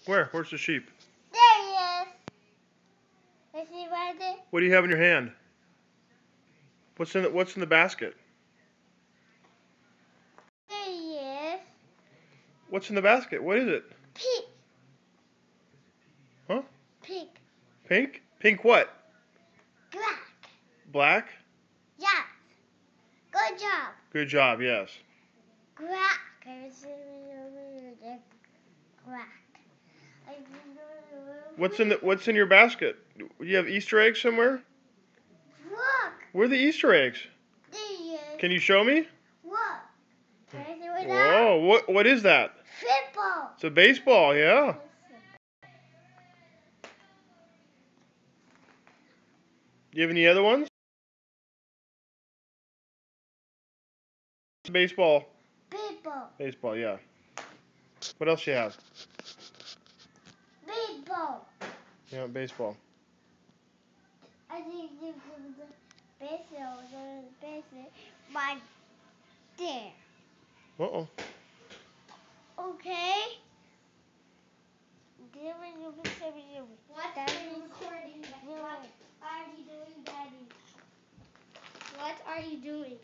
Where? Where's the sheep? There he is. Is he right there? What do you have in your hand? What's in the basket? There he is. What's in the basket? What is it? Pink. Huh? Pink. Pink? Pink what? Black. Black? Yeah. Good job. Good job, yes. Crack. Crack. What's in your basket? Do you have Easter eggs somewhere? Look. Where are the Easter eggs? There he is. Can you show me? Look. Can I see what Whoa, what is that? Football. It's a baseball, yeah. Do you have any other ones? Baseball. Baseball. Baseball, yeah. What else you have? Baseball. Yeah, baseball. I think this is the baseball. Baseball. My there. Uh-oh. Okay. What are you doing, Daddy? What are you doing?